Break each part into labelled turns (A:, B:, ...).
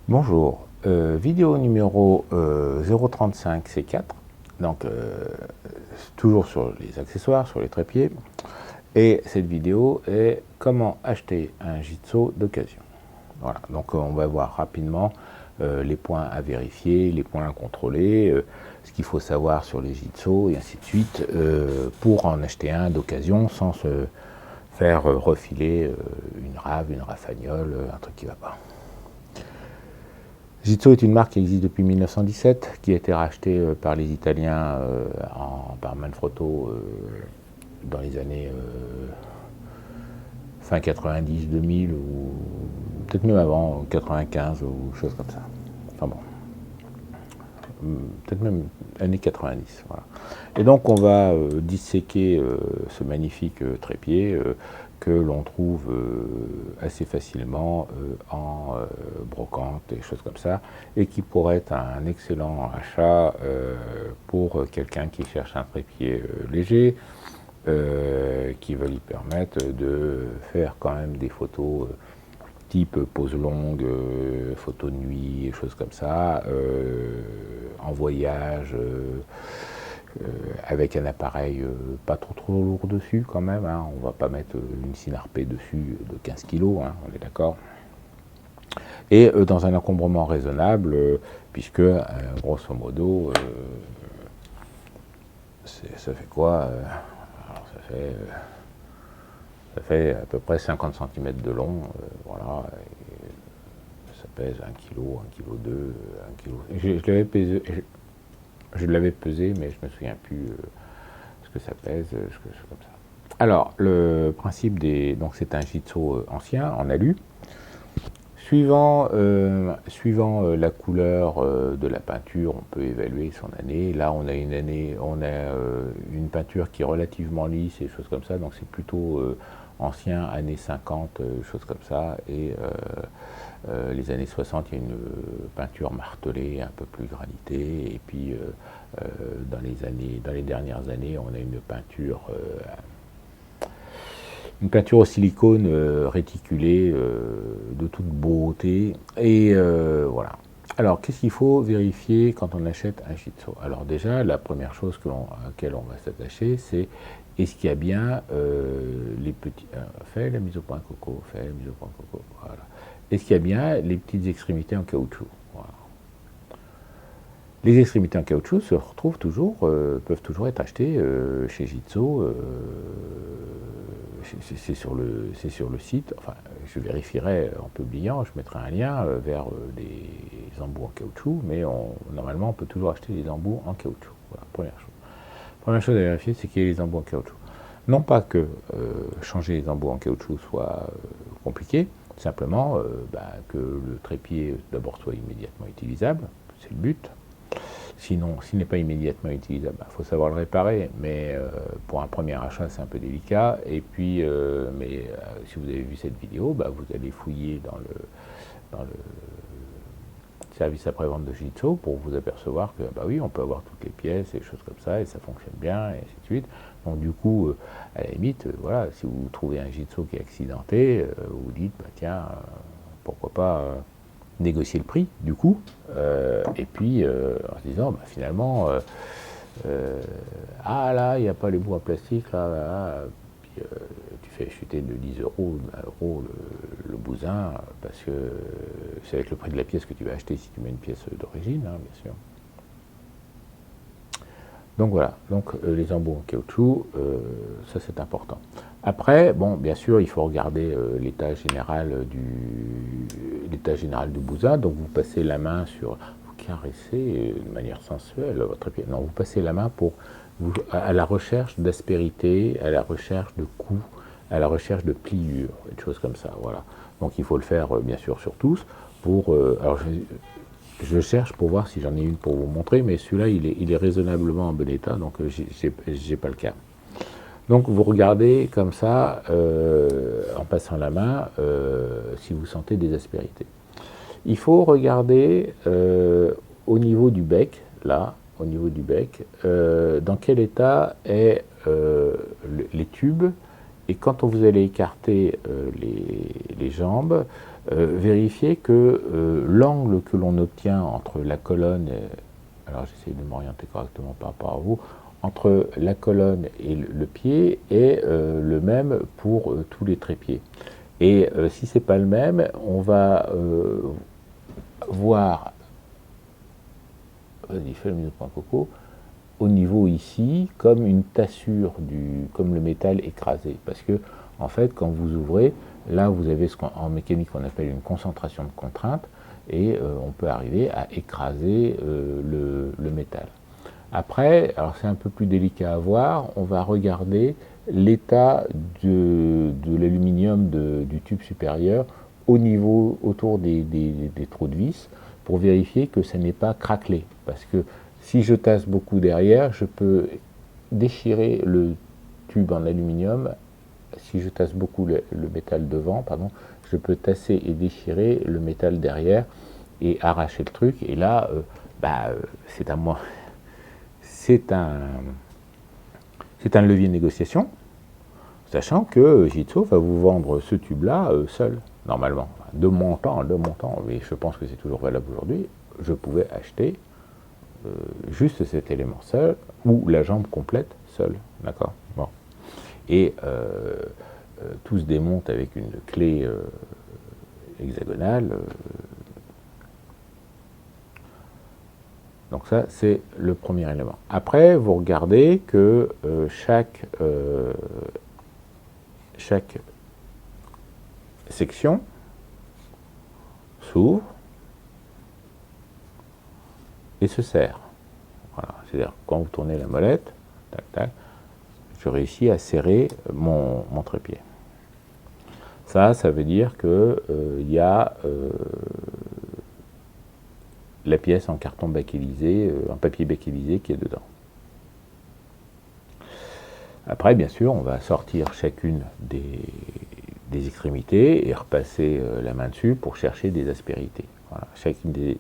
A: Bonjour, vidéo numéro 035 C4, donc toujours sur les accessoires, sur les trépieds, et cette vidéo est comment acheter un Jitso d'occasion. Voilà, donc on va voir rapidement les points à vérifier, les points à contrôler, ce qu'il faut savoir sur les Jitso et ainsi de suite, pour en acheter un d'occasion sans se faire refiler une rave, une rafagnole, un truc qui va pas. Jitso est une marque qui existe depuis 1917, qui a été rachetée par les Italiens par Manfrotto dans les années fin 90, 2000, ou peut-être même avant, 95 ou chose comme ça. Enfin bon, peut-être même années 90. Voilà. Et donc on va disséquer ce magnifique trépied que l'on trouve assez facilement en brocante et choses comme ça, et qui pourrait être un excellent achat pour quelqu'un qui cherche un trépied léger, qui va lui permettre de faire quand même des photos type pose longue, photos de nuit, choses comme ça, en voyage, avec un appareil pas trop lourd dessus quand même, hein. On va pas mettre une Synarpe dessus de 15 kg, hein, on est d'accord. Et dans un encombrement raisonnable, puisque grosso modo, ça fait quoi alors ça fait à peu près 50 cm de long, voilà. Ça pèse 1 kg, 1 kg 2, 1 kg. Je l'avais pesé, mais je me souviens plus ce que ça pèse, ce que c'est comme ça. Alors, le principe donc c'est un Jitso ancien, en alu. Suivant la couleur de la peinture, on peut évaluer son année. Là, on a une peinture qui est relativement lisse et choses comme ça, donc c'est plutôt ancien, années 50, choses comme ça. Et les années 60, il y a une peinture martelée, un peu plus granitée. Et puis, dans les dernières années, on a une peinture au silicone réticulé de toute beauté. Et voilà. Alors, qu'est-ce qu'il faut vérifier quand on achète un Jitso? Alors déjà, la première chose à laquelle on va s'attacher, c'est est-ce qu'il y a bien les petits... fais la mise au point Coco, fais la mise au point Coco, voilà. Est-ce qu'il y a bien les petites extrémités en caoutchouc? Voilà. Les extrémités en caoutchouc peuvent toujours être achetées chez Jitso. C'est sur le site. Enfin, je vérifierai en publiant, je mettrai un lien vers des embouts en caoutchouc, mais normalement, on peut toujours acheter des embouts en caoutchouc. Voilà, première chose. Première chose à vérifier, c'est qu'il y ait les embouts en caoutchouc. Non pas que changer les embouts en caoutchouc soit compliqué, simplement que le trépied d'abord soit immédiatement utilisable, c'est le but. Sinon, s'il n'est pas immédiatement utilisable, il faut savoir le réparer, mais pour un premier achat, c'est un peu délicat. Et puis, si vous avez vu cette vidéo, vous allez fouiller dans le service après-vente de Jitso pour vous apercevoir que, oui, on peut avoir toutes les pièces et choses comme ça, et ça fonctionne bien, et ainsi de suite. Donc, du coup, à la limite, voilà, si vous trouvez un Jitso qui est accidenté, vous dites, tiens, pourquoi pas négocier le prix du coup, et puis en se disant finalement ah là il n'y a pas les bouts en plastique là, puis tu fais chuter de 10 euros, 20 euros le bousin, parce que c'est avec le prix de la pièce que tu vas acheter si tu mets une pièce d'origine, hein, bien sûr. Donc voilà, donc les embouts en caoutchouc, ça c'est important. Après, bon, bien sûr, il faut regarder l'état général du bousin. Donc vous passez la main vous caressez de manière sensuelle votre pied. Non, vous passez la main à la recherche d'aspérité, à la recherche de coups, à la recherche de pliure, des choses comme ça. Voilà. Donc il faut le faire bien sûr sur tous. Alors je cherche pour voir si j'en ai une pour vous montrer, mais celui-là, il est raisonnablement en bon état, donc j'ai pas le cas. Donc vous regardez comme ça, en passant la main, si vous sentez des aspérités. Il faut regarder au niveau du bec, là, au niveau du bec, dans quel état est les tubes, et quand vous allez écarter les jambes, vérifiez que l'angle que l'on obtient entre la colonne, alors j'essaie de m'orienter correctement par rapport à vous, entre la colonne et le pied est le même pour tous les trépieds. Et si ce n'est pas le même, on va voir, vas-y, fais le minute point coco, au niveau ici, comme une tassure, comme le métal écrasé. Parce que, en fait, quand vous ouvrez, là, vous avez ce qu'en mécanique on appelle une concentration de contrainte, et on peut arriver à écraser le métal. Après, alors c'est un peu plus délicat à voir, on va regarder l'état de l'aluminium du tube supérieur au niveau, autour des trous de vis, pour vérifier que ça n'est pas craquelé. Parce que si je tasse beaucoup derrière, je peux déchirer le tube en aluminium. Si je tasse beaucoup le métal devant, pardon, je peux tasser et déchirer le métal derrière et arracher le truc. Et là, c'est à moi. C'est un levier de négociation, sachant que Jitsu va vous vendre ce tube-là seul, normalement. De mon temps, mais je pense que c'est toujours valable aujourd'hui, je pouvais acheter juste cet élément seul, ou la jambe complète seule, d'accord. Bon. Et tout se démonte avec une clé hexagonale. Donc ça, c'est le premier élément. Après, vous regardez que chaque section s'ouvre et se serre. Voilà. C'est-à-dire, quand vous tournez la molette, tac, tac, je réussis à serrer mon trépied. Ça veut dire qu'il y a la pièce en carton bakélisé, en papier bakélisé qui est dedans. Après, bien sûr, on va sortir chacune des extrémités et repasser la main dessus pour chercher des aspérités. Voilà. Chacune des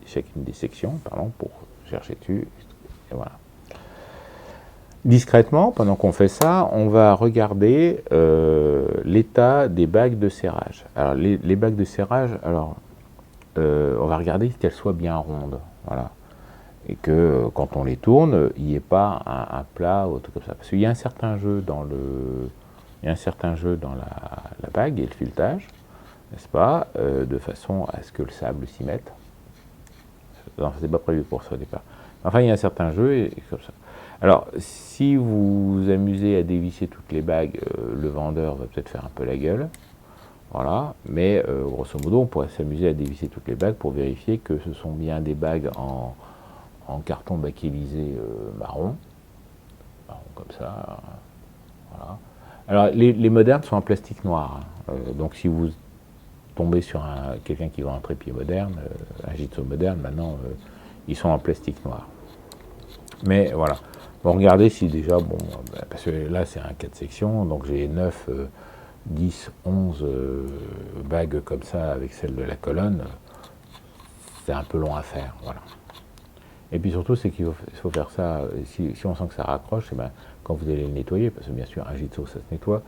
A: sections, pardon, pour chercher dessus. Et voilà. Discrètement, pendant qu'on fait ça, on va regarder l'état des bagues de serrage. Alors, les bagues de serrage, alors, on va regarder qu'elles soient bien rondes, voilà, et que quand on les tourne, il n'y ait pas un plat ou tout comme ça. Parce qu'il y a un certain jeu dans la bague et le filetage, n'est-ce pas, de façon à ce que le sable s'y mette. Non, c'était pas prévu pour ça au départ. Enfin, il y a un certain jeu et comme ça. Alors, si vous vous amusez à dévisser toutes les bagues, le vendeur va peut-être faire un peu la gueule. Voilà, mais grosso modo, on pourrait s'amuser à dévisser toutes les bagues pour vérifier que ce sont bien des bagues en carton bakélisé marron comme ça. Voilà. Alors, les modernes sont en plastique noir. Donc, si vous tombez sur quelqu'un qui vend un trépied moderne, un Jitsu moderne, maintenant, ils sont en plastique noir. Mais voilà. Bon, regardez si déjà, bon, parce que là, c'est un 4 sections, donc j'ai 9... 10, 11 bagues comme ça avec celle de la colonne, c'est un peu long à faire, voilà. Et puis surtout, c'est qu'il faut faire ça, si on sent que ça raccroche, et ben, quand vous allez le nettoyer, parce que bien sûr, un Jitsu, ça se nettoie,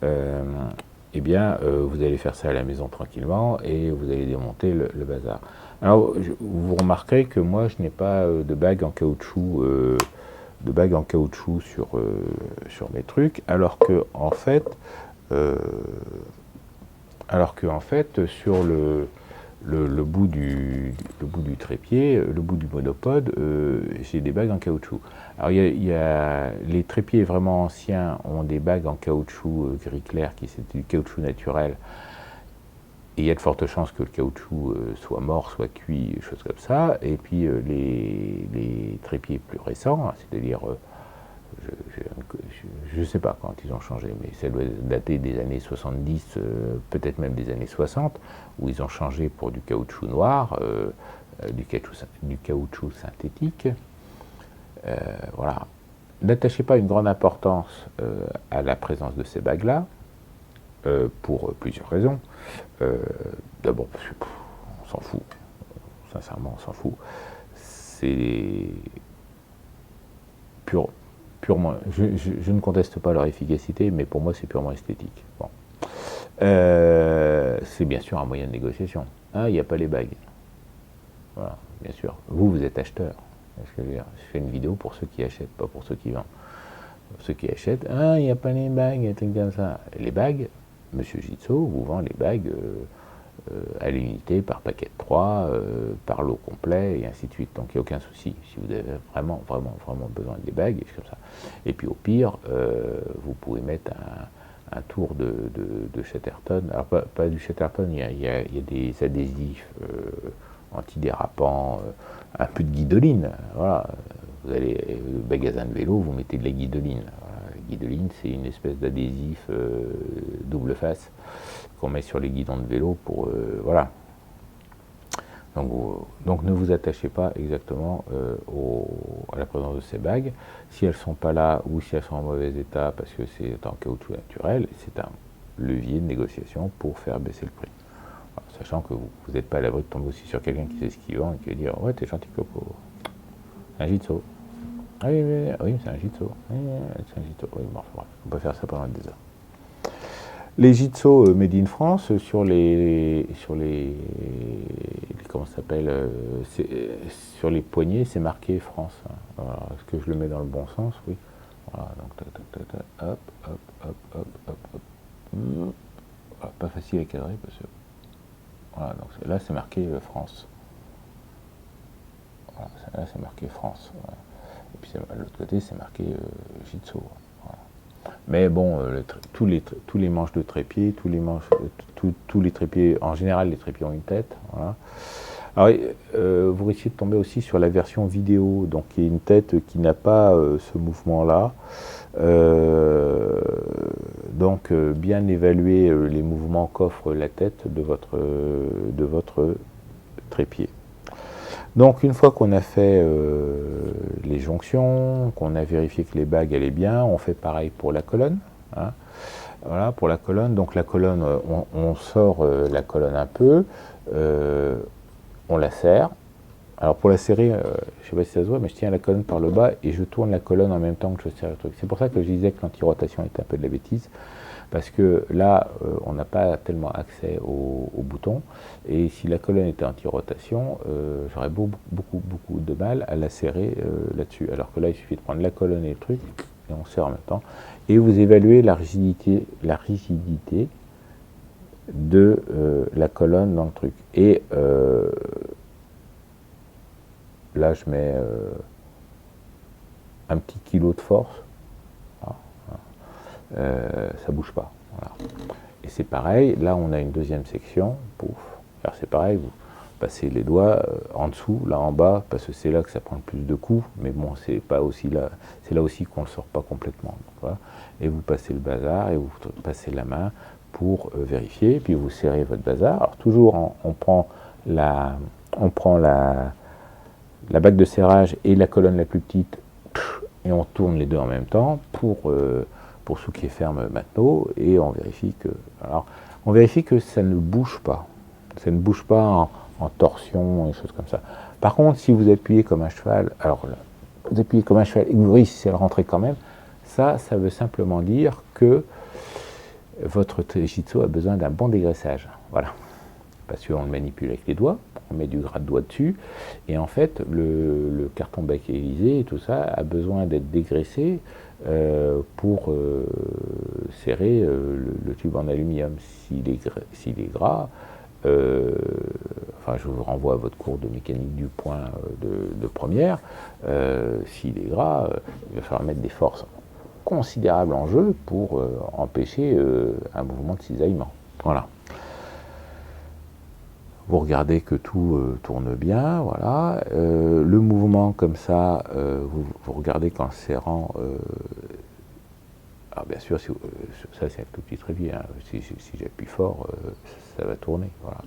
A: eh bien, vous allez faire ça à la maison tranquillement, et vous allez démonter le bazar. Alors, vous remarquerez que moi, je n'ai pas de bague en caoutchouc, sur mes trucs, alors que, en fait, sur le bout du trépied, le bout du monopode, j'ai des bagues en caoutchouc. Alors les trépieds vraiment anciens ont des bagues en caoutchouc gris clair, qui c'est du caoutchouc naturel. Et il y a de fortes chances que le caoutchouc soit mort, soit cuit, choses comme ça. Et puis les trépieds plus récents, hein, c'est-à-dire je ne sais pas quand ils ont changé, mais ça doit dater des années 70, peut-être même des années 60, où ils ont changé pour du caoutchouc noir, du caoutchouc synthétique. Voilà. N'attachez pas une grande importance à la présence de ces bagues-là, pour plusieurs raisons. D'abord, parce que on s'en fout. Sincèrement, on s'en fout. C'est purement, je ne conteste pas leur efficacité, mais pour moi c'est purement esthétique. Bon. C'est bien sûr un moyen de négociation. Ah, il n'y a pas les bagues. Voilà, bien sûr. Vous êtes acheteur. Je fais une vidéo pour ceux qui achètent, pas pour ceux qui vendent. Ceux qui achètent, ah, il n'y a pas les bagues, un truc comme ça. Les bagues, Monsieur Jitso vous vend les bagues à l'unité, par paquet de 3, par lot complet, et ainsi de suite. Donc il n'y a aucun souci. Si vous avez vraiment besoin des bagues, et comme ça. Et puis au pire, vous pouvez mettre un tour de Chatterton. Alors pas du Chatterton, il y a des adhésifs antidérapants, un peu de guidoline. Voilà. Vous allez au magasin de vélo, vous mettez de la guidoline. Voilà. La guidoline, c'est une espèce d'adhésif double face qu'on met sur les guidons de vélo pour voilà. Donc ne vous attachez pas exactement à la présence de ces bagues. Si elles ne sont pas là ou si elles sont en mauvais état parce que c'est en caoutchouc naturel, c'est un levier de négociation pour faire baisser le prix. Alors, sachant que vous n'êtes pas à l'abri de tomber aussi sur quelqu'un qui sait ce qu'il vend et qui va dire ouais, t'es gentil Coco, un Jitso. Ah oui, oui, c'est un Jitso. Oui, c'est un Jitso. Oui, bon, bref, on peut faire ça pendant des heures. Les Jitso made in France sur les comment ça s'appelle sur les poignets, c'est marqué France. Alors, est-ce que je le mets dans le bon sens? Oui. Voilà, donc hop, hop, hop, hop, hop, hop. Voilà, pas facile à cadrer parce que voilà, donc là c'est marqué France. Voilà, là c'est marqué France. Voilà. Et puis de l'autre côté c'est marqué Jitso. Voilà. Mais bon, tous les manches de trépied, tous les trépieds, en général les trépieds ont une tête. Voilà. Alors, vous risquez de tomber aussi sur la version vidéo, donc il y a une tête qui n'a pas ce mouvement-là. Donc bien évaluer les mouvements qu'offre la tête de votre trépied. Donc une fois qu'on a fait les jonctions, qu'on a vérifié que les bagues allaient bien, on fait pareil pour la colonne. Hein. Voilà, pour la colonne. Donc la colonne, on sort la colonne un peu, on la serre. Alors pour la serrer, je ne sais pas si ça se voit, mais je tiens la colonne par le bas et je tourne la colonne en même temps que je serre le truc. C'est pour ça que je disais que l'anti-rotation était un peu de la bêtise, parce que là, on n'a pas tellement accès au bouton, et si la colonne était anti-rotation, j'aurais beaucoup de mal à la serrer là-dessus. Alors que là, il suffit de prendre la colonne et le truc, et on serre en même temps, et vous évaluez la rigidité de la colonne dans le truc. Et là, je mets un petit kilo de force. Ça bouge pas. Voilà. Et c'est pareil, là on a une deuxième section, pouf. Alors c'est pareil, vous passez les doigts en dessous, là en bas, parce que c'est là que ça prend le plus de coups, mais bon, c'est pas aussi là, c'est là aussi qu'on ne le sort pas complètement. Donc, voilà. Et vous passez le bazar et vous passez la main pour vérifier, puis vous serrez votre bazar. Alors toujours on prend la bague de serrage et la colonne la plus petite, et on tourne les deux en même temps pour ce qui est ferme maintenant, et on vérifie que ça ne bouge pas. Ça ne bouge pas en torsion, et choses comme ça. Par contre, si vous appuyez comme un cheval, alors là, vous appuyez comme un cheval et vous réussissez à le rentrer quand même, ça veut simplement dire que votre Jitso a besoin d'un bon dégraissage. Voilà. Parce qu'on le manipule avec les doigts, on met du gras de doigt dessus, et en fait, le carton bakélysé et tout ça a besoin d'être dégraissé pour serrer le tube en aluminium. S'il est gras, enfin je vous renvoie à votre cours de mécanique du point de première, s'il est gras, il va falloir mettre des forces considérables en jeu pour empêcher un mouvement de cisaillement. Voilà. Vous regardez que tout tourne bien, voilà. Le mouvement comme ça, vous regardez qu'en serrant, alors bien sûr, ça c'est un tout petit trépied, hein. Si j'appuie fort, ça va tourner, voilà.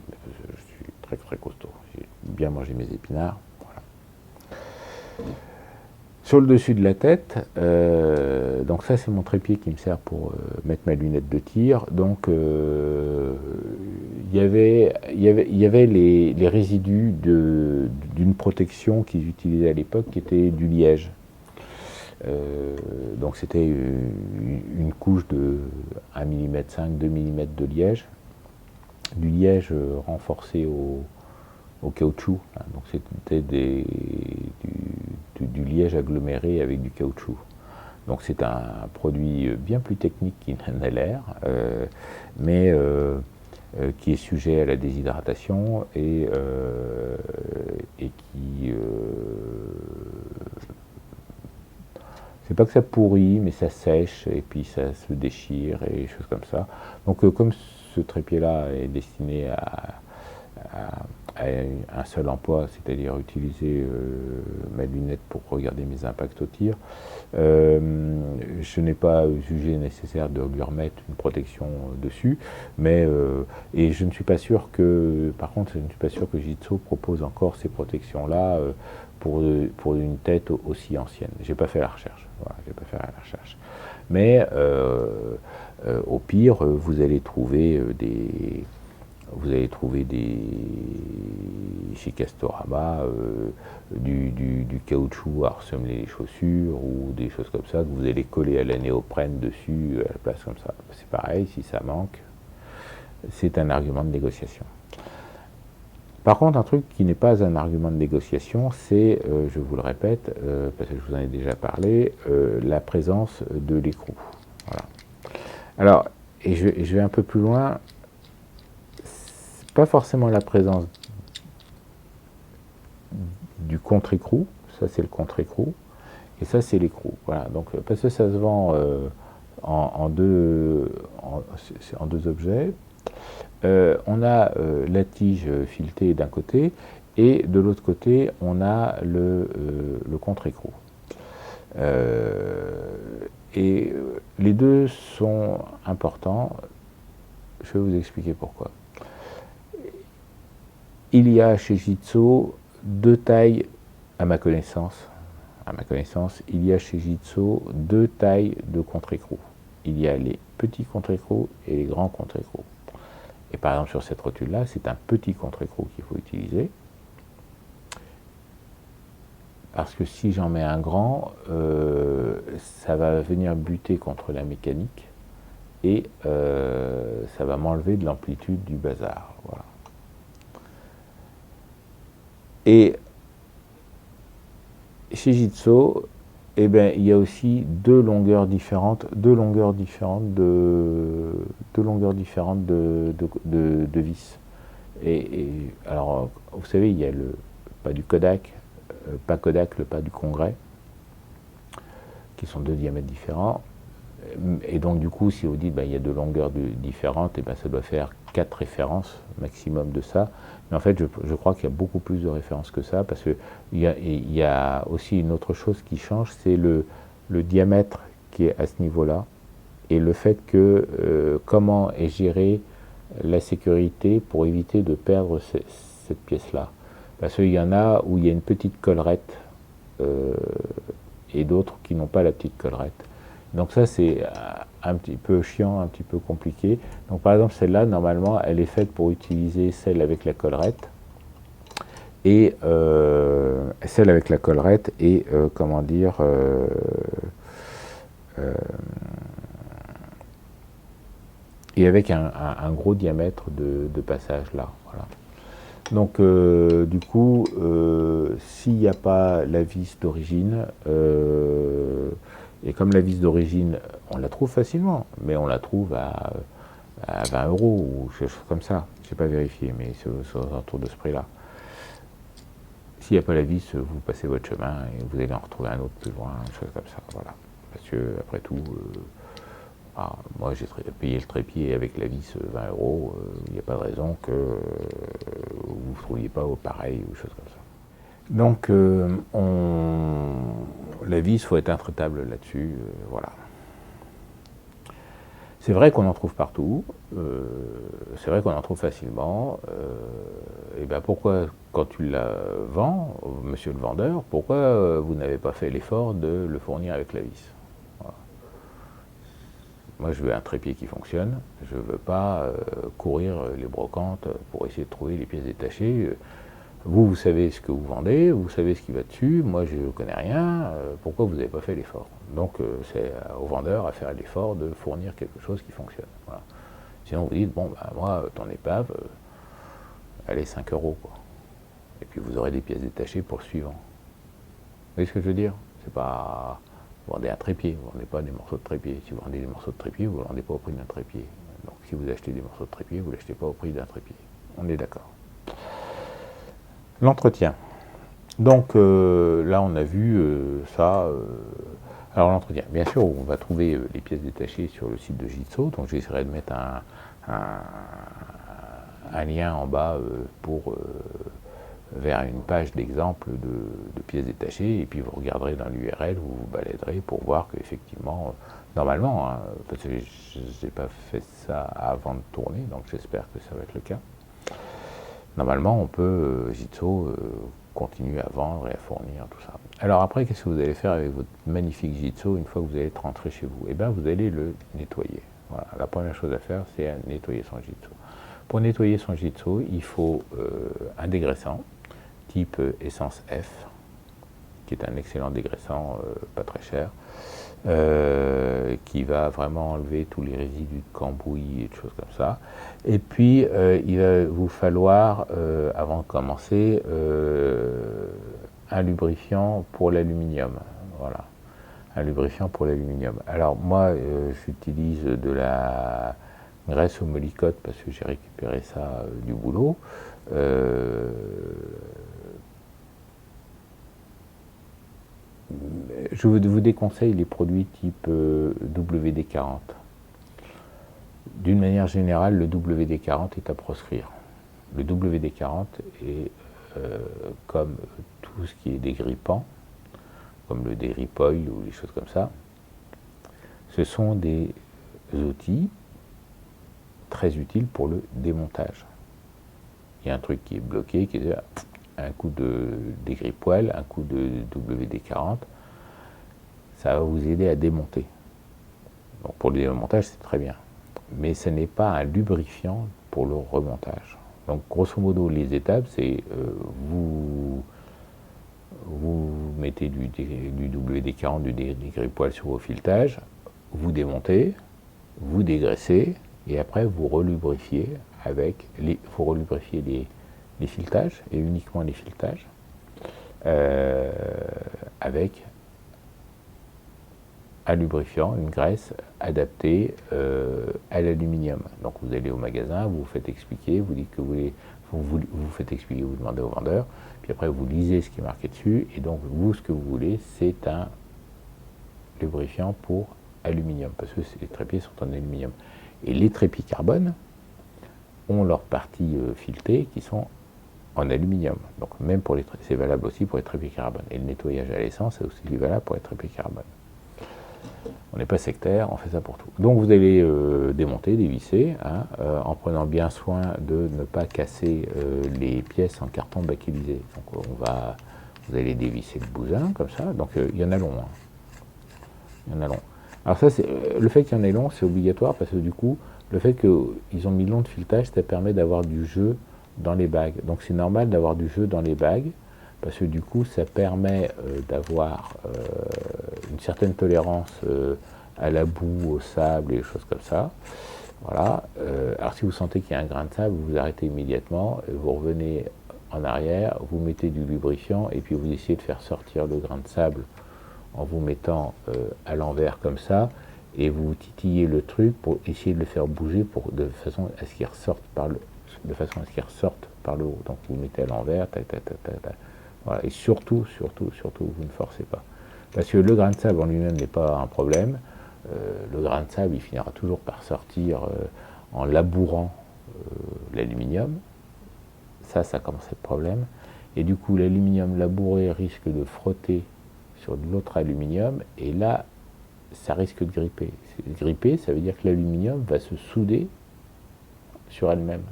A: Je suis très costaud, j'ai bien mangé mes épinards, voilà. Sur le dessus de la tête, donc ça c'est mon trépied qui me sert pour mettre ma lunette de tir. Donc il y avait les résidus d'une protection qu'ils utilisaient à l'époque qui était du liège. Donc c'était une couche de 1,5 mm, 2 mm de liège, du liège renforcé au caoutchouc. Donc c'était du liège aggloméré avec du caoutchouc. Donc c'est un produit bien plus technique qu'il n'a l'air, mais qui est sujet à la déshydratation et qui... c'est pas que ça pourrit, mais ça sèche et puis ça se déchire et des choses comme ça. Donc comme ce trépied-là est destiné à un seul emploi, c'est-à-dire utiliser ma lunette pour regarder mes impacts au tir, je n'ai pas jugé nécessaire de lui remettre une protection dessus, mais et je ne suis pas sûr que, par contre, je ne suis pas sûr que Jitso propose encore ces protections-là pour une tête aussi ancienne. J'ai pas fait la recherche. Voilà, j'ai pas fait la recherche. Mais au pire, vous allez trouver chez Castorama du caoutchouc à ressemeler les chaussures ou des choses comme ça que vous allez coller à la néoprène dessus à la place comme ça. C'est pareil, si ça manque, c'est un argument de négociation. Par contre, un truc qui n'est pas un argument de négociation, c'est, je vous le répète, parce que je vous en ai déjà parlé, la présence de l'écrou. Voilà. Alors, et je vais un peu plus loin, c'est pas forcément la présence du contre-écrou, ça c'est le contre-écrou, et ça c'est l'écrou. Voilà, donc parce que ça se vend en deux objets. On a la tige filetée d'un côté, et de l'autre côté, on a le contre-écrou. Et les deux sont importants. Je vais vous expliquer pourquoi. Il y a chez Jitso deux tailles, à ma connaissance, il y a chez Jitso deux tailles de contre-écrou. Il y a les petits contre-écrous et les grands contre-écrous. Et par exemple, sur cette rotule-là, c'est un petit contre-écrou qu'il faut utiliser. Parce que si j'en mets un grand, ça va venir buter contre la mécanique et ça va m'enlever de l'amplitude du bazar. Voilà. Et chez Jitso, eh ben, il y a aussi deux longueurs différentes de vis. Et alors, vous savez, il y a le pas du Kodak, pas Kodak, le pas du Congrès, qui sont deux diamètres différents. Et donc, du coup, si vous dites il y a deux longueurs différentes, et ben, ça doit faire 4 références maximum de ça. Mais en fait, je crois qu'il y a beaucoup plus de références que ça, parce qu'il y a aussi une autre chose qui change, c'est le diamètre qui est à ce niveau-là, et le fait que comment est gérée la sécurité pour éviter de perdre cette pièce-là. Parce qu'il y en a où il y a une petite collerette, et d'autres qui n'ont pas la petite collerette. Donc ça, c'est un petit peu chiant, un petit peu compliqué. Donc par exemple, celle-là, normalement, elle est faite pour utiliser celle avec la collerette. Et celle avec la collerette et, comment dire, et avec un gros diamètre de passage là. Voilà. Donc du coup, s'il n'y a pas la vis d'origine, et comme la vis d'origine, on la trouve facilement, mais on la trouve à 20 € ou quelque chose comme ça. Je n'ai pas vérifié, mais c'est autour de ce prix-là. S'il n'y a pas la vis, vous passez votre chemin et vous allez en retrouver un autre plus loin, une chose comme ça. Voilà. Parce que, après tout, moi j'ai payé le trépied avec la vis 20 €, il n'y a pas de raison que vous ne trouviez pas au pareil ou chose comme ça. Donc, la vis, il faut être intraitable là-dessus, voilà. C'est vrai qu'on en trouve partout, c'est vrai qu'on en trouve facilement, et bien pourquoi, quand tu la vends, monsieur le vendeur, pourquoi vous n'avez pas fait l'effort de le fournir avec la vis? Voilà. Moi, je veux un trépied qui fonctionne, je ne veux pas courir les brocantes pour essayer de trouver les pièces détachées. Vous savez ce que vous vendez, vous savez ce qui va dessus, moi je ne connais rien, pourquoi vous n'avez pas fait l'effort? Donc c'est au vendeur à faire l'effort de fournir quelque chose qui fonctionne. Voilà. Sinon vous dites, bon, bah, moi, ton épave, elle est 5 €, quoi. Et puis vous aurez des pièces détachées pour le suivant. Vous voyez ce que je veux dire? C'est pas... Vous vendez un trépied, vous ne vendez pas des morceaux de trépied. Si vous vendez des morceaux de trépied, vous ne le vendez pas au prix d'un trépied. Donc si vous achetez des morceaux de trépied, vous ne l'achetez pas au prix d'un trépied. On est d'accord. L'entretien. Donc là, on a vu ça. Alors l'entretien, bien sûr, on va trouver les pièces détachées sur le site de Jitso. Donc j'essaierai de mettre un lien en bas vers une page d'exemple de pièces détachées. Et puis vous regarderez dans l'URL, vous vous baladerez pour voir qu'effectivement, normalement, hein, parce que je n'ai pas fait ça avant de tourner, donc j'espère que ça va être le cas. Normalement, on peut, Jitso, continuer à vendre et à fournir tout ça. Alors après, qu'est-ce que vous allez faire avec votre magnifique Jitso une fois que vous allez être rentré chez vous? Eh bien, vous allez le nettoyer. Voilà. La première chose à faire, c'est nettoyer son Jitso. Pour nettoyer son Jitso, il faut un dégraissant type Essence F, qui est un excellent dégraissant, pas très cher, qui va vraiment enlever tous les résidus de cambouis et de choses comme ça. Et puis, il va vous falloir, avant de commencer, un lubrifiant pour l'aluminium. Voilà, un lubrifiant pour l'aluminium. Alors moi, j'utilise de la graisse au molycote parce que j'ai récupéré ça du boulot. Je vous déconseille les produits type WD-40. D'une manière générale, le WD-40 est à proscrire. Le WD-40 est, comme tout ce qui est dégrippant, comme le dégripoil ou des choses comme ça, ce sont des outils très utiles pour le démontage. Il y a un truc qui est bloqué, qui est un coup de dégripoil, un coup de WD-40, ça va vous aider à démonter. Donc pour le démontage, c'est très bien. Mais ce n'est pas un lubrifiant pour le remontage. Donc grosso modo, les étapes, c'est vous mettez du WD-40, du dégripoil sur vos filetages, vous démontez, vous dégraissez, et après vous relubrifiez avec les filetages, et uniquement les filetages, avec un lubrifiant, une graisse adaptée à l'aluminium. Donc vous allez au magasin, vous vous faites expliquer, vous dites que vous faites expliquer, vous demandez au vendeur, puis après vous lisez ce qui est marqué dessus, et donc vous, ce que vous voulez, c'est un lubrifiant pour aluminium, parce que les trépieds sont en aluminium. Et les trépieds carbone ont leurs parties filetées qui sont en aluminium. Donc même pour c'est valable aussi pour les trépieds carbone. Et le nettoyage à l'essence, c'est aussi valable pour les trépieds carbone. On n'est pas sectaire, on fait ça pour tout. Donc vous allez démonter, dévisser, hein, en prenant bien soin de ne pas casser les pièces en carton bakelisé. Donc vous allez dévisser le bousin comme ça. Donc il y en a long. Hein. Il y en a long. Alors ça, le fait qu'il y en ait long, c'est obligatoire parce que du coup, le fait qu'ils ont mis long de filetage, ça permet d'avoir du jeu dans les bagues. Donc c'est normal d'avoir du jeu dans les bagues parce que du coup, ça permet d'avoir une certaine tolérance à la boue, au sable et des choses comme ça. Voilà. Alors si vous sentez qu'il y a un grain de sable, vous arrêtez immédiatement, vous revenez en arrière, vous mettez du lubrifiant et puis vous essayez de faire sortir le grain de sable en vous mettant à l'envers comme ça, et vous titillez le truc pour essayer de le faire bouger de façon à ce qu'il ressorte par le haut. Donc vous mettez à l'envers, voilà. Et surtout, vous ne forcez pas. Parce que le grain de sable en lui-même n'est pas un problème. Le grain de sable, il finira toujours par sortir en labourant l'aluminium. Ça commence à être problème. Et du coup, l'aluminium labouré risque de frotter sur de l'autre aluminium, et là, ça risque de gripper. Gripper, ça veut dire que l'aluminium va se souder sur elle-même.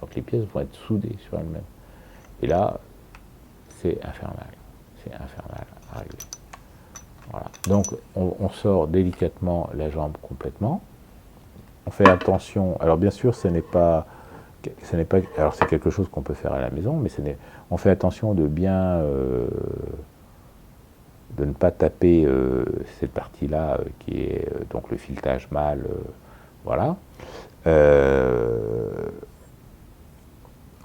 A: Donc les pièces vont être soudées sur elles-mêmes. Et là, c'est infernal. C'est infernal à régler. Voilà. Donc on sort délicatement la jambe complètement. On fait attention. Alors bien sûr, ce n'est pas ce n'est pas, alors c'est quelque chose qu'on peut faire à la maison, mais on fait attention de bien de ne pas taper cette partie-là qui est donc le filetage mâle, voilà.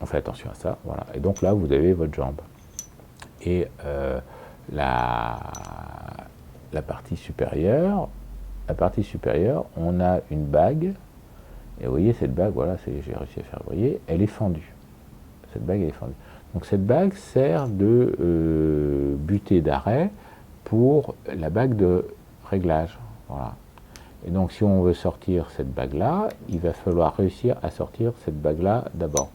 A: On fait attention à ça, voilà. Et donc là, vous avez votre jambe. Et la partie supérieure, on a une bague. Et vous voyez, cette bague, voilà, j'ai réussi à faire, vous voyez, elle est fendue. Cette bague, elle est fendue. Donc cette bague sert de butée d'arrêt pour la bague de réglage. Voilà. Et donc si on veut sortir cette bague-là, il va falloir réussir à sortir cette bague-là d'abord.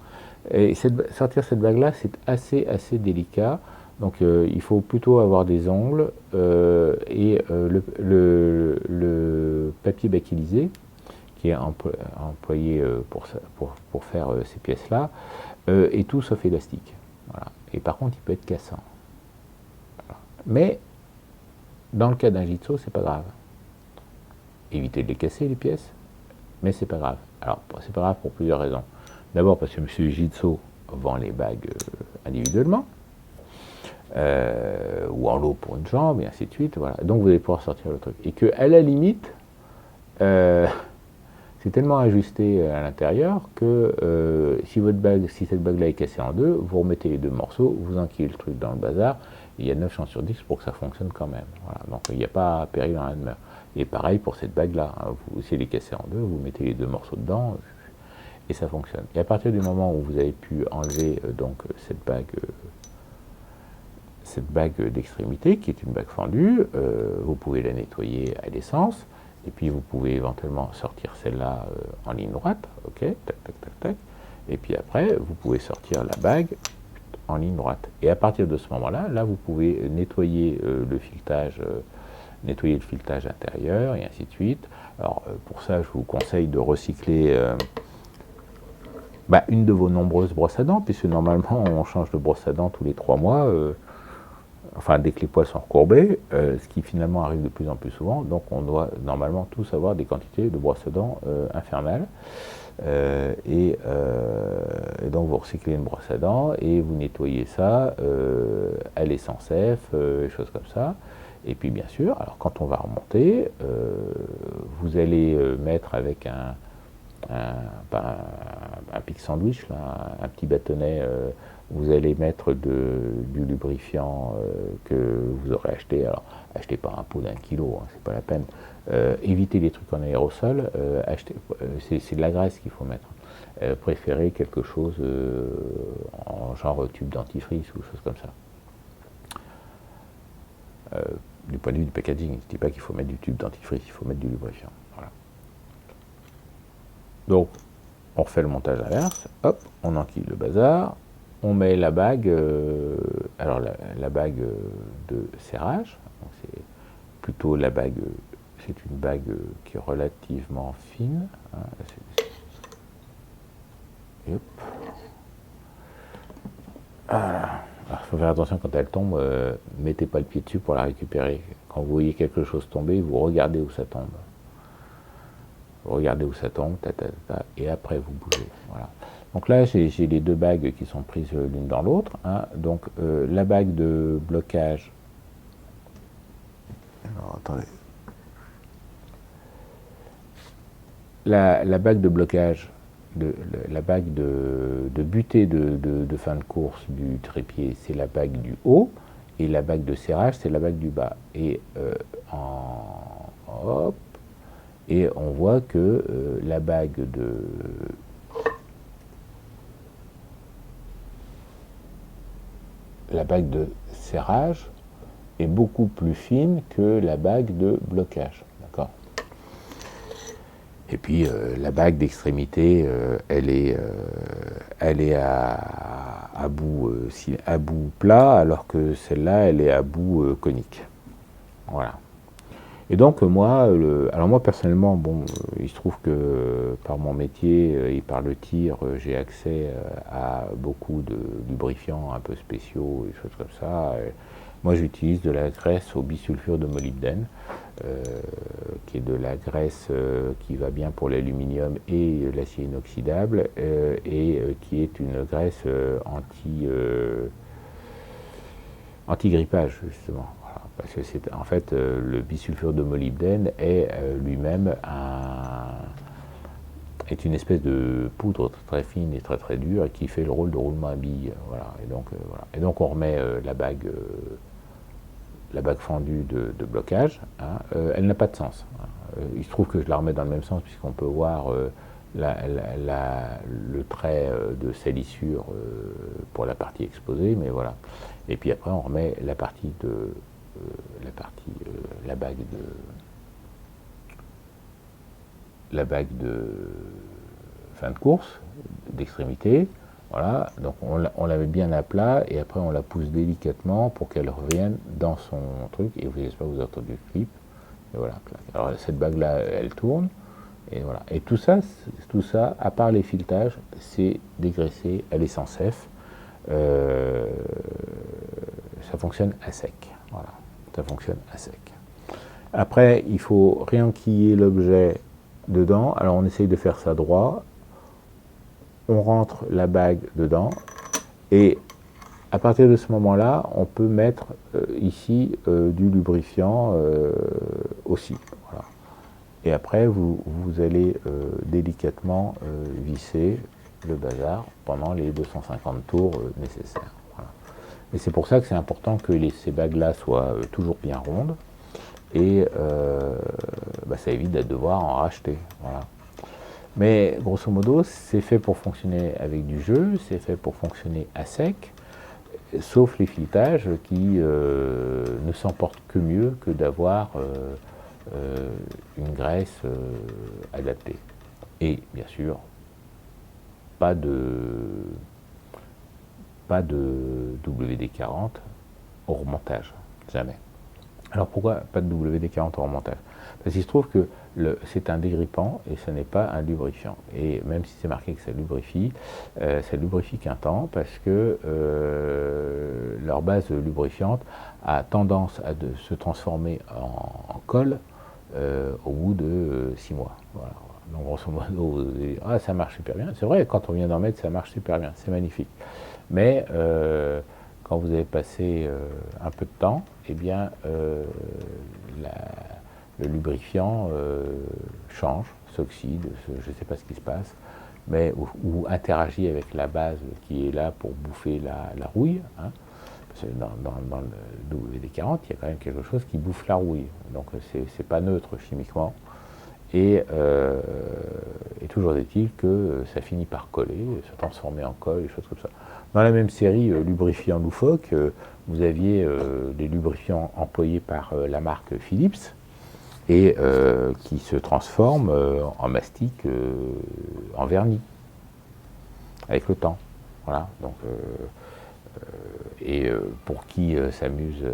A: Et sortir cette bague-là, c'est assez délicat. Donc il faut plutôt avoir des ongles et le papier baquilisé qui est employé pour faire ces pièces-là, est tout sauf élastique. Voilà. Et par contre, il peut être cassant. Voilà. Mais dans le cas d'un jitsu, c'est pas grave. Évitez de les casser, les pièces, mais c'est pas grave. Alors, c'est pas grave pour plusieurs raisons. D'abord parce que M. Jitsu vend les bagues individuellement, ou en lot pour une jambe, et ainsi de suite. Voilà. Donc vous allez pouvoir sortir le truc. Et qu'à la limite, c'est tellement ajusté à l'intérieur que si cette bague-là est cassée en deux, vous remettez les deux morceaux, vous enquillez le truc dans le bazar, et il y a 9 chances sur 10 pour que ça fonctionne quand même. Voilà. Donc il n'y a pas péril dans la demeure. Et pareil pour cette bague-là, hein. Si elle est cassée en deux, vous mettez les deux morceaux dedans, et ça fonctionne. Et à partir du moment où vous avez pu enlever donc cette bague d'extrémité, qui est une bague fendue, vous pouvez la nettoyer à l'essence, et puis vous pouvez éventuellement sortir celle-là en ligne droite, ok, tac, tac, tac, tac, et puis après, vous pouvez sortir la bague en ligne droite. Et à partir de ce moment-là, là, vous pouvez nettoyer le filetage intérieur, et ainsi de suite. Alors, pour ça, je vous conseille de recycler une de vos nombreuses brosses à dents, puisque normalement, on change de brosse à dents tous les 3 mois, enfin dès que les poils sont recourbés, ce qui finalement arrive de plus en plus souvent. Donc on doit normalement tous avoir des quantités de brosses à dents infernales. Et donc vous recyclez une brosse à dents et vous nettoyez ça à l'essence F, des choses comme ça. Et puis bien sûr, alors quand on va remonter, vous allez mettre avec un pic sandwich, là, un petit bâtonnet, vous allez mettre du lubrifiant que vous aurez acheté. Alors, achetez pas un pot d'1 kilo, hein, c'est pas la peine. Évitez les trucs en aérosol, c'est de la graisse qu'il faut mettre. Préférez quelque chose en genre tube dentifrice ou chose comme ça. Du point de vue du packaging, je ne dis pas qu'il faut mettre du tube dentifrice, il faut mettre du lubrifiant. Voilà. Donc, on refait le montage inverse, hop, on enquille le bazar, on met la bague, alors la bague de serrage, c'est plutôt la bague, c'est une bague qui est relativement fine. Hein, et hop. Voilà. Il faut faire attention quand elle tombe, mettez pas le pied dessus pour la récupérer. Quand vous voyez quelque chose tomber, vous regardez où ça tombe. Vous regardez où ça tombe, et après vous bougez. Voilà. Donc là, j'ai les deux bagues qui sont prises l'une dans l'autre. Hein. Donc la bague de blocage. Alors, attendez. La bague de blocage, la bague de butée de fin de course du trépied, c'est la bague du haut, et la bague de serrage, c'est la bague du bas. Et hop, et on voit que la bague de serrage est beaucoup plus fine que la bague de blocage, d'accord. Et puis la bague d'extrémité, elle est à bout plat, alors que celle-là, elle est à bout conique. Voilà. Et donc moi, alors moi personnellement, bon, il se trouve que par mon métier et par le tir, j'ai accès à beaucoup de lubrifiants un peu spéciaux et des choses comme ça. Et moi j'utilise de la graisse au bisulfure de molybdène, qui est de la graisse qui va bien pour l'aluminium et l'acier inoxydable, et qui est une graisse anti-grippage justement. Parce que c'est en fait le bisulfure de molybdène est lui-même est une espèce de poudre très fine et très très dure et qui fait le rôle de roulement à billes. Voilà. Voilà. Et donc on remet la bague fendue de blocage. Hein. Elle n'a pas de sens. Hein. Il se trouve que je la remets dans le même sens puisqu'on peut voir le trait de salissure pour la partie exposée, mais voilà. Et puis après on remet la partie la bague de fin de course, d'extrémité, voilà, donc on la met bien à plat et après on la pousse délicatement pour qu'elle revienne dans son truc, et j'espère que vous avez entendu le clip, et voilà. Alors cette bague là elle tourne, et voilà. Et tout ça, à part les filetages, c'est dégraissé à l'essence F. Ça fonctionne à sec. Voilà, ça fonctionne à sec. Après, il faut réenquiller l'objet dedans. Alors on essaye de faire ça droit. On rentre la bague dedans. Et à partir de ce moment-là, on peut mettre ici du lubrifiant aussi. Voilà. Et après, vous allez délicatement visser le bazar pendant les 250 tours nécessaires. Voilà. Et c'est pour ça que c'est important que ces bagues-là soient toujours bien rondes, et ça évite de devoir en racheter. Voilà. Mais grosso modo, c'est fait pour fonctionner avec du jeu, c'est fait pour fonctionner à sec, sauf les filetages qui ne s'emportent que mieux que d'avoir une graisse adaptée. Et bien sûr, pas de WD-40 au remontage, jamais. Alors pourquoi pas de WD-40 au remontage? Parce qu'il se trouve que c'est un dégrippant et ce n'est pas un lubrifiant. Et même si c'est marqué que ça lubrifie qu'un temps, parce que leur base lubrifiante a tendance à se transformer en colle au bout de 6 mois. Voilà. Donc grosso modo, ça marche super bien. C'est vrai, quand on vient d'en mettre, ça marche super bien, c'est magnifique. Mais quand vous avez passé un peu de temps, eh bien, le lubrifiant change, s'oxyde, je ne sais pas ce qui se passe, mais ou interagit avec la base qui est là pour bouffer la rouille. Hein. Parce que dans le WD-40, il y a quand même quelque chose qui bouffe la rouille. Donc c'est pas neutre chimiquement. Et toujours est-il que ça finit par coller, se transformer en colle, des choses comme ça. Dans la même série lubrifiant loufoque, vous aviez des lubrifiants employés par la marque Philips et qui se transforment en mastic, en vernis, avec le temps. Voilà. Donc, pour qui s'amuse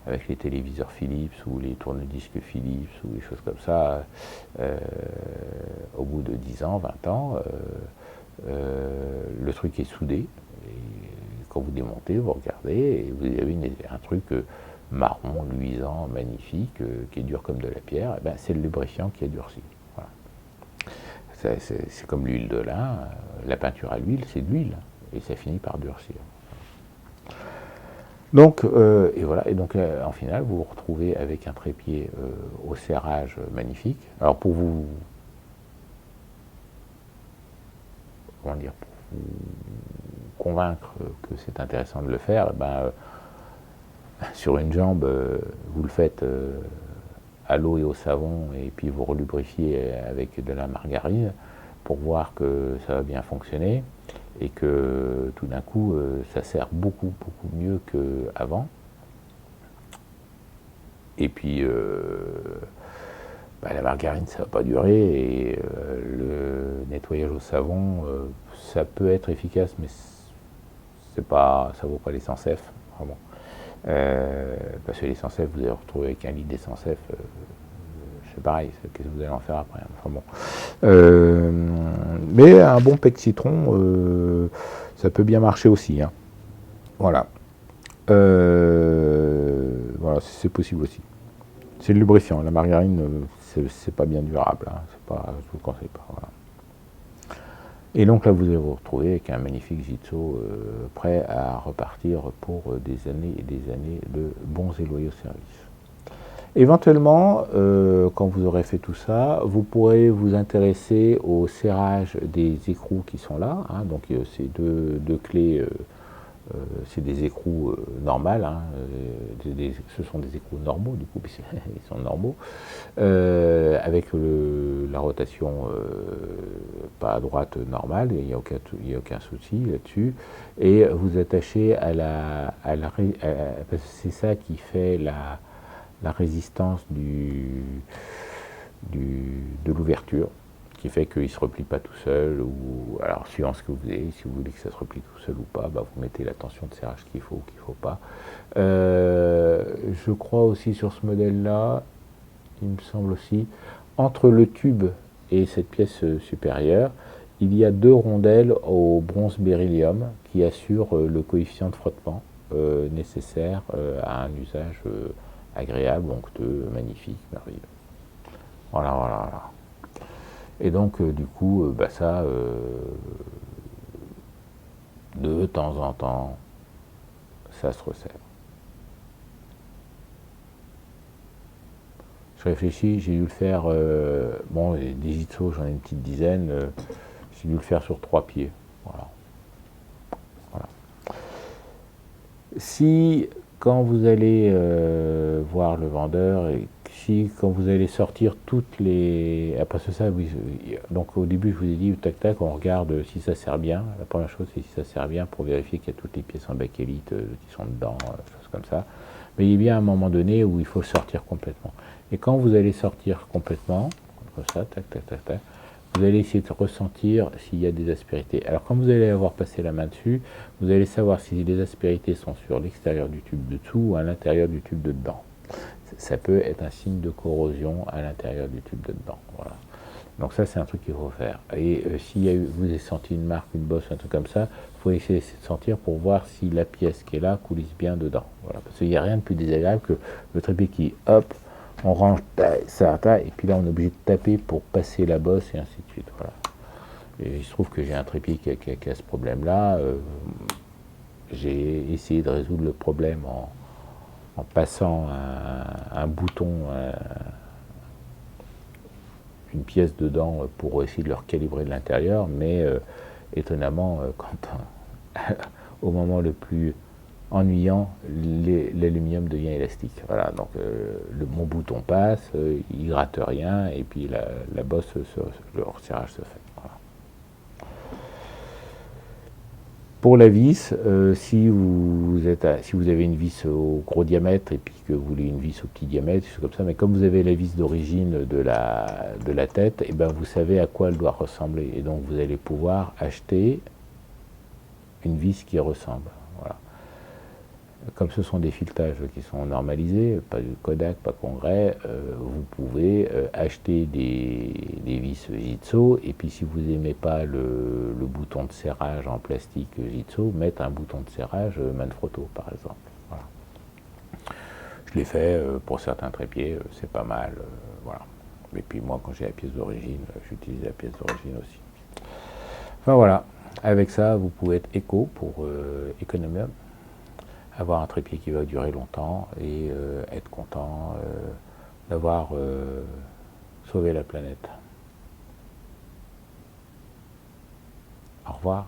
A: avec les téléviseurs Philips ou les tourne-disques Philips ou des choses comme ça, au bout de 10 ans, 20 ans, le truc est soudé. Et quand vous démontez, vous regardez et vous avez un truc marron, luisant, magnifique, qui est dur comme de la pierre. Et ben, c'est le lubrifiant qui a durci. Voilà. C'est comme l'huile de lin, la peinture à l'huile, c'est de l'huile, et ça finit par durcir. Donc, et voilà, et donc en finale, vous vous retrouvez avec un trépied au serrage magnifique. Alors pour vous, pour vous convaincre que c'est intéressant de le faire, sur une jambe, vous le faites à l'eau et au savon, et puis vous relubrifiez avec de la margarine pour voir que ça va bien fonctionner, et que tout d'un coup, ça sert beaucoup mieux qu'avant. Et puis, la margarine, ça ne va pas durer, et le nettoyage au savon, ça peut être efficace, mais ça ne vaut pas l'essence F, vraiment. Parce que les sans-F, vous allez vous retrouver avec un lit des sans-F, c'est pareil, qu'est-ce que vous allez en faire après? Enfin bon. Mais un bon pec citron, ça peut bien marcher aussi, hein. Voilà. Voilà, c'est possible aussi. C'est le lubrifiant. La margarine, c'est pas bien durable, hein. Je vous le conseille pas. Voilà. Et donc là, vous allez vous retrouver avec un magnifique Jitso prêt à repartir pour des années et des années de bons et loyaux services. Éventuellement, quand vous aurez fait tout ça, vous pourrez vous intéresser au serrage des écrous qui sont là, hein. Donc ces deux clés, c'est des écrous normales, hein. Ce sont des écrous normaux du coup, puisqu'ils sont normaux, avec la rotation pas à droite normale, il n'y a aucun souci là-dessus, et vous attachez c'est ça qui fait la résistance de l'ouverture, qui fait qu'il ne se replie pas tout seul, ou alors suivant ce que vous avez, si vous voulez que ça se replie tout seul ou pas, bah, vous mettez la tension de serrage qu'il faut ou qu'il ne faut pas. Je crois aussi sur ce modèle-là, il me semble aussi, entre le tube et cette pièce supérieure, il y a 2 rondelles au bronze beryllium qui assurent le coefficient de frottement nécessaire à un usage agréable, onctueux, magnifique, merveilleux. Voilà, voilà, voilà. Et donc, du coup, ça, de temps en temps, ça se resserre. Je réfléchis, j'ai dû le faire, bon, des Jitso, j'en ai une petite dizaine, j'ai dû le faire sur 3 pieds. Voilà. Voilà. Si, quand vous allez voir le vendeur, et si, quand vous allez sortir toutes les... Après ça, oui, donc au début, je vous ai dit, tac, tac, on regarde si ça sert bien. La première chose, c'est si ça sert bien pour vérifier qu'il y a toutes les pièces en bakélite qui sont dedans, choses comme ça. Mais il y a bien un moment donné où il faut sortir complètement. Et quand vous allez sortir complètement, comme ça, tac, tac, tac, tac, vous allez essayer de ressentir s'il y a des aspérités. Alors quand vous allez avoir passé la main dessus, vous allez savoir si les aspérités sont sur l'extérieur du tube de dessous ou à l'intérieur du tube de dedans. Ça peut être un signe de corrosion à l'intérieur du tube de dedans. Voilà. Donc ça, c'est un truc qu'il faut faire. Et si vous avez senti une marque, une bosse, un truc comme ça, il faut essayer de sentir pour voir si la pièce qui est là coulisse bien dedans. Voilà. Parce qu'il n'y a rien de plus désagréable que le trépied qui, hop, on range ça, et puis là on est obligé de taper pour passer la bosse et ainsi de suite. Voilà. Et il se trouve que j'ai un trépied qui a ce problème-là. J'ai essayé de résoudre le problème en passant un bouton, une pièce dedans pour essayer de le recalibrer de l'intérieur, mais étonnamment, au moment le plus ennuyant, l'aluminium devient élastique. Voilà, donc mon bouton passe, il gratte rien, et puis la bosse, le resserrage se fait. Voilà. Pour la vis, si vous avez une vis au gros diamètre et puis que vous voulez une vis au petit diamètre, c'est comme ça, mais comme vous avez la vis d'origine de la tête, et ben vous savez à quoi elle doit ressembler. Et donc vous allez pouvoir acheter une vis qui ressemble. Voilà. Comme ce sont des filetages qui sont normalisés, pas de Kodak, pas Congrès, vous pouvez acheter des vis Jitso, et puis si vous n'aimez pas le bouton de serrage en plastique Jitso, mettre un bouton de serrage Manfrotto par exemple. Voilà. Je l'ai fait pour certains trépieds, c'est pas mal. Voilà. Et puis moi, quand j'ai la pièce d'origine, j'utilise la pièce d'origine aussi. Enfin voilà, avec ça, vous pouvez être éco pour Economium, avoir un trépied qui va durer longtemps et être content d'avoir sauvé la planète. Au revoir.